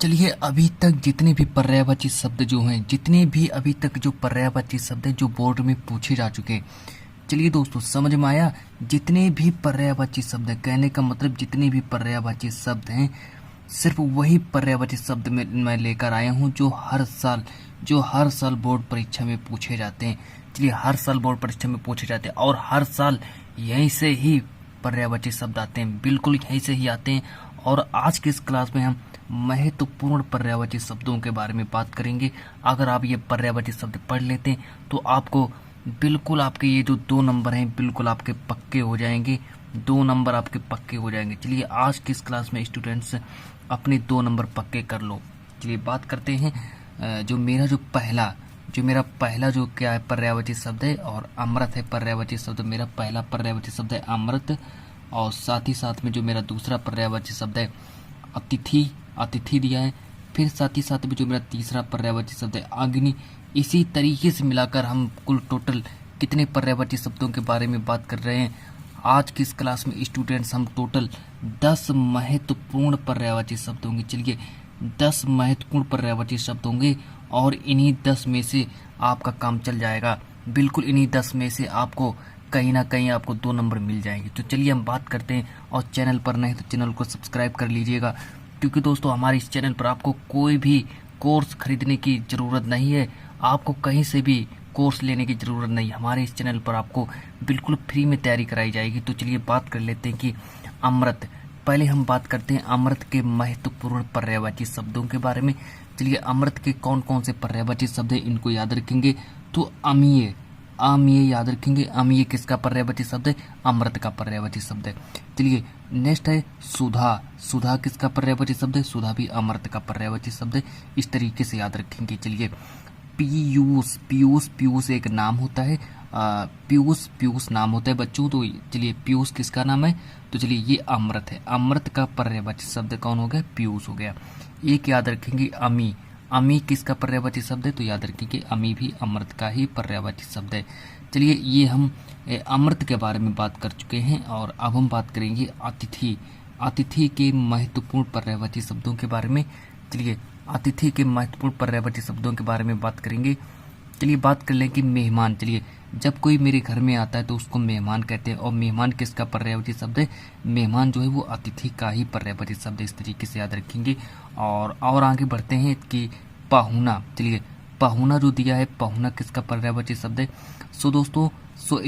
चलिए अभी तक जितने भी पर्यायवाची शब्द जो हैं, जितने भी अभी तक जो पर्यायवाची शब्द हैं जो बोर्ड में पूछे जा चुके हैं, चलिए दोस्तों समझ में आया। जितने भी पर्यायवाची शब्द हैं, कहने का मतलब जितने भी पर्यायवाची शब्द हैं, सिर्फ वही पर्यायवाची शब्द में मैं लेकर आया हूँ जो हर साल बोर्ड परीक्षा में पूछे जाते हैं। चलिए हर साल बोर्ड परीक्षा में पूछे जाते हैं और हर साल यहीं से ही पर्यायवाची शब्द आते हैं, बिल्कुल यहीं से ही आते हैं। और आज की इस क्लास में हम महत्वपूर्ण पर्यायवाची शब्दों के बारे में बात करेंगे। अगर आप ये पर्यायवाची शब्द पढ़ लेते हैं तो आपको बिल्कुल आपके ये जो 2 नंबर हैं बिल्कुल आपके पक्के हो जाएंगे, 2 नंबर आपके पक्के हो जाएंगे। चलिए आज की इस क्लास में स्टूडेंट्स अपने 2 नंबर पक्के कर लो। चलिए बात करते हैं जो मेरा पहला जो क्या है पर्यायवाची शब्द है, और अमृत है पर्यायवाची शब्द। मेरा पहला पर्यायवाची शब्द है अमृत, और साथ ही साथ में जो मेरा दूसरा पर्यायवाची शब्द है अतिथि दिया है। फिर साथ ही साथ में जो मेरा तीसरा पर्यायवाची शब्द है अग्नि। इसी तरीके से मिलाकर हम कुल टोटल कितने पर्यायवाची शब्दों के बारे में बात कर रहे हैं आज की इस क्लास में स्टूडेंट्स? हम टोटल 10 महत्वपूर्ण पर्यायवाची शब्द होंगे। चलिए 10 महत्वपूर्ण पर्यायवाची शब्द होंगे और इन्हीं 10 में से आपका काम चल जाएगा। बिल्कुल इन्हीं 10 में से आपको कहीं ना कहीं आपको 2 नंबर मिल जाएंगे। तो चलिए हम बात करते हैं, और चैनल पर नहीं तो चैनल को सब्सक्राइब कर लीजिएगा, क्योंकि दोस्तों हमारे इस चैनल पर आपको कोई भी कोर्स खरीदने की ज़रूरत नहीं है, आपको कहीं से भी कोर्स लेने की ज़रूरत नहीं। हमारे इस चैनल पर आपको बिल्कुल फ्री में तैयारी कराई जाएगी। तो चलिए बात कर लेते हैं कि अमृत, पहले हम बात करते हैं अमृत के महत्वपूर्ण पर्यायवाची शब्दों के बारे में। चलिए अमृत के कौन कौन से पर्यायवाची शब्द हैं इनको याद रखेंगे। तो अमीय याद रखेंगे। अमीय किसका पर्यायवाची शब्द है? अमृत का पर्यायवाची शब्द है। चलिए नेक्स्ट है सुधा किसका पर्यायवाची शब्द है? सुधा भी अमृत का पर्यायवाची शब्द है। इस तरीके से याद रखेंगे। चलिए पीयूष एक नाम होता है, पीयूष नाम होता है बच्चों। तो चलिए पीयूष किसका नाम है? तो चलिए ये अमृत है, अमृत का पर्यायवाची शब्द कौन हो गया? पीयूष हो गया। एक याद रखेंगे अमी किसका पर्यायवाची शब्द है? तो याद रखेंगे अमी भी अमृत का ही पर्यायवाची शब्द है। चलिए ये हम अमृत के बारे में बात कर चुके हैं, और अब हम बात करेंगे अतिथि के महत्वपूर्ण पर्यायवाची शब्दों के बारे में। चलिए अतिथि के महत्वपूर्ण पर्यायवाची शब्दों के बारे में बात करेंगे। चलिए बात कर लें कि मेहमान। चलिए जब कोई मेरे घर में आता है तो उसको मेहमान कहते हैं, और मेहमान किसका पर्यायवाची शब्द है? मेहमान जो है वो अतिथि का ही पर्यायवाची शब्द है। इस तरीके से याद रखेंगे। और आगे बढ़ते हैं कि पहुना। चलिए पहुना जो दिया है, पहुना किसका पर्यायवाची शब्द है? सो दोस्तों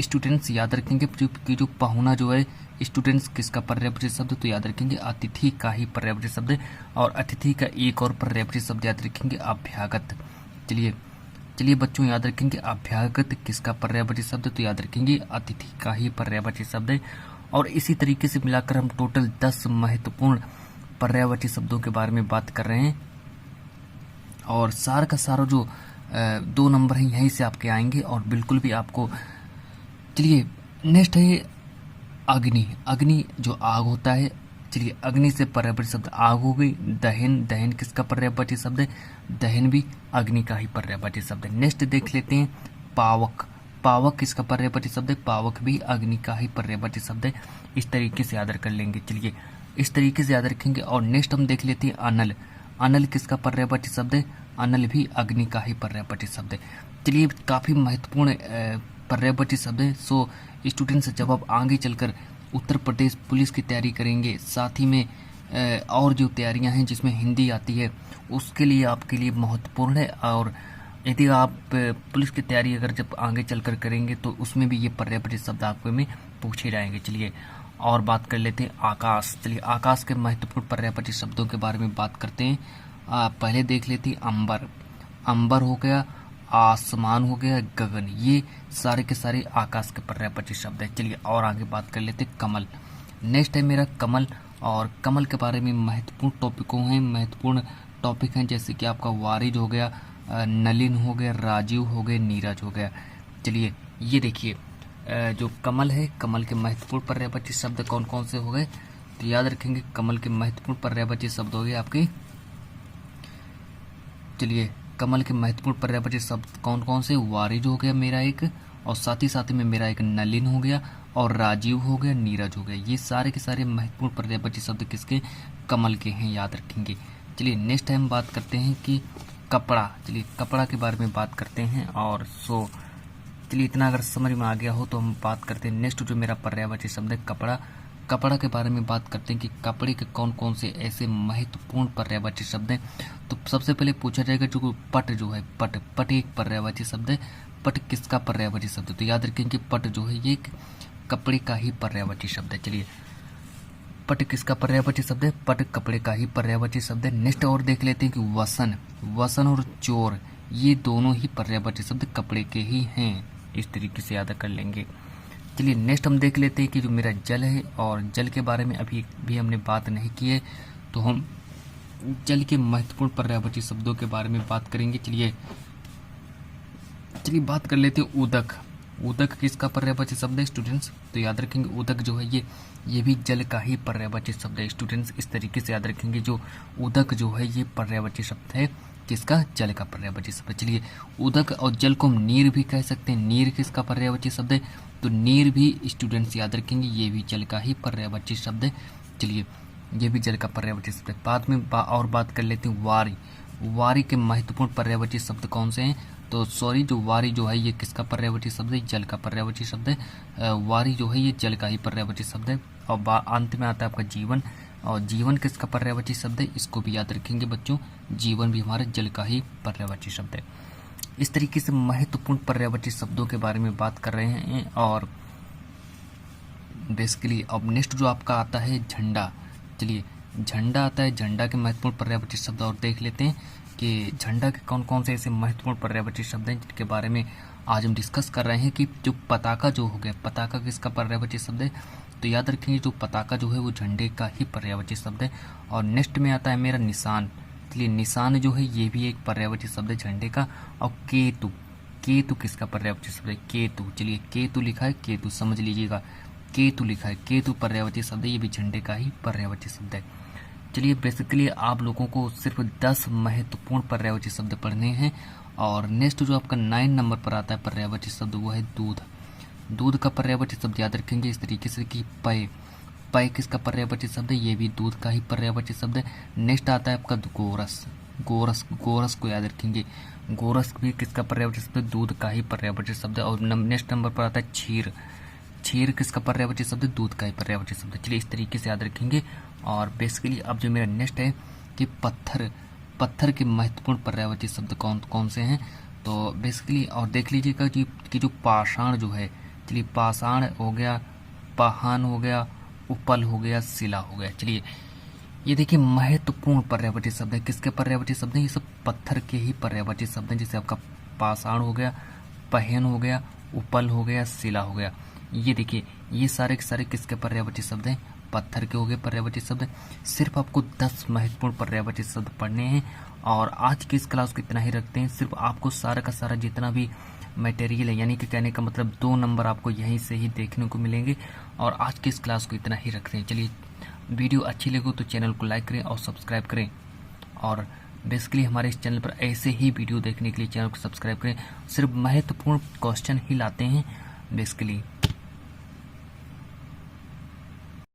स्टूडेंट्स याद रखेंगे कि जो पहुना जो है स्टूडेंट्स किसका पर्यायवाची शब्द? तो याद रखेंगे अतिथि का ही पर्यायवाची शब्द है। और अतिथि का एक और पर्यायवाची शब्द याद रखेंगे अभ्यागत। चलिए बच्चों याद रखेंगे अभ्यागत किसका पर्यायवाची शब्द? तो याद रखेंगे अतिथि का ही पर्यायवाची शब्द है। और इसी तरीके से मिलाकर हम टोटल 10 महत्वपूर्ण पर्यायवाची शब्दों के बारे में बात कर रहे हैं, और सारा का सारा जो 2 नंबर हैं यहीं से आपके आएंगे, और बिल्कुल भी आपको। चलिए नेक्स्ट है अग्नि जो आग होता है। चलिए अग्नि से पर्यायवाची शब्द आग हो गई। दहन किसका पर्यायवाची शब्द है? दहन भी अग्नि का ही पर्यायवाची शब्द है। नेक्स्ट देख लेते हैं पावक किसका पर्यायवाची शब्द है? पावक भी अग्नि का ही पर्यायवाची शब्द है। इस तरीके से याद कर लेंगे। चलिए इस तरीके से याद रखेंगे। और नेक्स्ट हम देख लेते हैं अनल किसका पर्यायवाची शब्द है? अनल भी अग्नि का ही पर्यायवाची शब्द है। चलिए काफ़ी महत्वपूर्ण पर्यायवाची शब्द है। सो स्टूडेंट्स जब आप आगे चलकर उत्तर प्रदेश पुलिस की तैयारी करेंगे, साथ ही में और जो तैयारियां हैं जिसमें हिंदी आती है, उसके लिए आपके लिए महत्वपूर्ण है। और यदि आप पुलिस की तैयारी अगर जब आगे चलकर करेंगे तो उसमें भी ये पर्यायवाची शब्द आपको में पूछे जाएंगे। चलिए और बात कर लेते हैं आकाश। चलिए आकाश के महत्वपूर्ण पर्यायवाची शब्दों के बारे में बात करते हैं। पहले देख लेते हैं अंबर हो गया, आसमान हो गया, गगन। ये सारे के सारे आकाश के पर्यायवाची शब्द है। चलिए और आगे बात कर लेते हैं कमल। नेक्स्ट है मेरा कमल, और कमल के बारे में महत्वपूर्ण टॉपिक हैं, जैसे कि आपका वारिज हो गया, नलिन हो गया, राजीव हो गए, नीरज हो गया। चलिए ये देखिए जो कमल है, कमल के महत्वपूर्ण पर्यायवाची शब्द कौन कौन से हो गए? तो याद रखेंगे कमल के महत्वपूर्ण पर्यायवाची शब्द हो गए आपके। चलिए कमल के महत्वपूर्ण पर्यायवाची शब्द कौन कौन से? वारिज हो गया मेरा एक, और साथ ही में मेरा एक नलिन हो गया, और राजीव हो गया, नीरज हो गया। ये सारे के सारे महत्वपूर्ण पर्यायवाची शब्द किसके? कमल के हैं, याद रखेंगे। चलिए नेक्स्ट टाइम बात करते हैं कि कपड़ा। चलिए कपड़ा के बारे में बात करते हैं। और चलिए इतना अगर समझ में आ गया हो तो हम बात करते हैं नेक्स्ट जो मेरा पर्यायवाची शब्द है कपड़ा। कपड़ा के बारे में बात करते हैं कि कपड़े के कौन कौन से ऐसे महत्वपूर्ण पर्यायवाची शब्द हैं। तो सबसे पहले पूछा जाएगा जो पट जो है, पट एक पर्यायवाची शब्द है। पट किसका पर्यायवाची शब्द है? तो याद रखें कि पट जो है ये कपड़े का ही पर्यायवाची शब्द है। चलिए पट किसका पर्यायवाची शब्द है? पट कपड़े का ही पर्यायवाची शब्द है। नेक्स्ट और देख लेते हैं कि वसन और चोर ये दोनों ही पर्यायवाची शब्द कपड़े के ही हैं। इस तरीके से याद कर लेंगे। चलिए नेक्स्ट हम देख लेते हैं कि जो मेरा जल है, और जल के बारे में अभी भी हमने बात नहीं की है, तो हम जल के महत्वपूर्ण पर्यायवाची शब्दों के बारे में बात करेंगे। चलिए बात कर लेते हैं उदक। उदक किसका पर्यायवाची शब्द है स्टूडेंट्स? तो याद रखेंगे उदक जो है ये भी जल का ही पर्यायवाची शब्द है स्टूडेंट्स। इस तरीके से याद रखेंगे जो उदक जो है ये पर्यायवाची शब्द है किसका? जल का पर्यायवाची शब्द है। चलिए उदक और जल को हम नीर भी कह सकते हैं। नीर किसका पर्यायवाची शब्द है? तो नीर भी स्टूडेंट्स याद रखेंगे ये भी जल का ही पर्यायवाची शब्द है। चलिए ये भी जल का पर्यायवाची शब्द है। बाद में और बात कर लेते हैं वारी। वारी के महत्वपूर्ण पर्यायवाची शब्द कौन से हैं? तो जो वारी जो है ये किसका पर्यायवाची शब्द है? जल का पर्यायवाची शब्द है। वारी जो है ये जल का ही पर्यायवाची शब्द है। और अंत में आता है आपका जीवन। और जीवन किसका पर्यायवाची शब्द है? इसको भी याद रखेंगे बच्चों, जीवन भी हमारे जल का ही पर्यायवाची शब्द है। इस तरीके से महत्वपूर्ण पर्यायवाची शब्दों के बारे में बात कर रहे हैं। और बेसिकली अब नेक्स्ट जो आपका आता है झंडा। चलिए झंडा आता है। झंडा के महत्वपूर्ण पर्यायवाची शब्द और देख लेते हैं कि झंडा के कौन कौन से ऐसे महत्वपूर्ण पर्यायवाची शब्द हैं जिनके बारे में आज हम डिस्कस कर रहे हैं। कि जो पताका जो हो गया, पताका किसका पर्यायवाची शब्द है? तो याद रखेंगे जो पताका जो है वो झंडे का ही पर्यायवाची शब्द है। और नेक्स्ट में आता है मेरा निशान। इसलिए निशान जो है ये भी एक पर्यायवाची शब्द है झंडे का। और केतु किसका पर्यायवाची शब्द है? केतु। चलिए केतु लिखा है, केतु समझ लीजिएगा, केतु लिखा है, केतु पर्यायवाची शब्द है, ये भी झंडे का ही पर्यायवाची शब्द है। चलिए बेसिकली आप लोगों को सिर्फ 10 महत्वपूर्ण पर्यायवाची शब्द पढ़ने हैं। और नेक्स्ट जो आपका 9 नंबर पर आता है पर्यायवाची शब्द वो है दूध। दूध का पर्यायवाची शब्द याद रखेंगे इस तरीके से कि पय किसका पर्यायवाची शब्द है? ये भी दूध का ही पर्यायवाची शब्द है। नेक्स्ट आता है आपका गोरस को याद रखेंगे, गोरस भी किसका पर्यायवाची शब्द है? दूध का ही पर्यायवाची शब्द है। और नेक्स्ट नंबर पर आता है क्षीर किसका पर्यायवाची शब्द है? दूध का ही पर्यायवाची शब्द है। चलिए इस तरीके से याद रखेंगे। और बेसिकली अब जो मेरा नेक्स्ट है कि पत्थर के महत्वपूर्ण पर्यायवाची शब्द कौन से हैं? तो बेसिकली और देख लीजिएगा कि जो पाषाण जो है, चलिए पाषाण हो गया, पाहान हो गया, उपल हो गया, शिला हो गया। चलिए ये देखिए महत्वपूर्ण पर्यायवाची शब्द है। किसके पर्यायवाची शब्द है? ये सब पत्थर के ही पर्यायवाची शब्द हैं। जैसे आपका पाषाण हो गया, पहन हो गया, उपल हो गया, शिला हो गया। ये देखिए ये सारे के सारे किसके पर्यायवाची शब्द हैं? पत्थर के हो गए पर्यायवाची शब्द। सिर्फ आपको 10 महत्वपूर्ण पर्यायवाची शब्द पढ़ने हैं। और आज की इस क्लास को इतना ही रखते हैं। सिर्फ आपको सारा का सारा जितना भी मटेरियल है, यानी कि कहने का मतलब 2 नंबर आपको यहीं से ही देखने को मिलेंगे। और आज की इस क्लास को इतना ही रखते हैं। चलिए वीडियो अच्छी लगे तो चैनल को लाइक करें और सब्सक्राइब करें। और बेसिकली हमारे इस चैनल पर ऐसे ही वीडियो देखने के लिए चैनल को सब्सक्राइब करें। सिर्फ महत्वपूर्ण क्वेश्चन ही लाते हैं बेसिकली।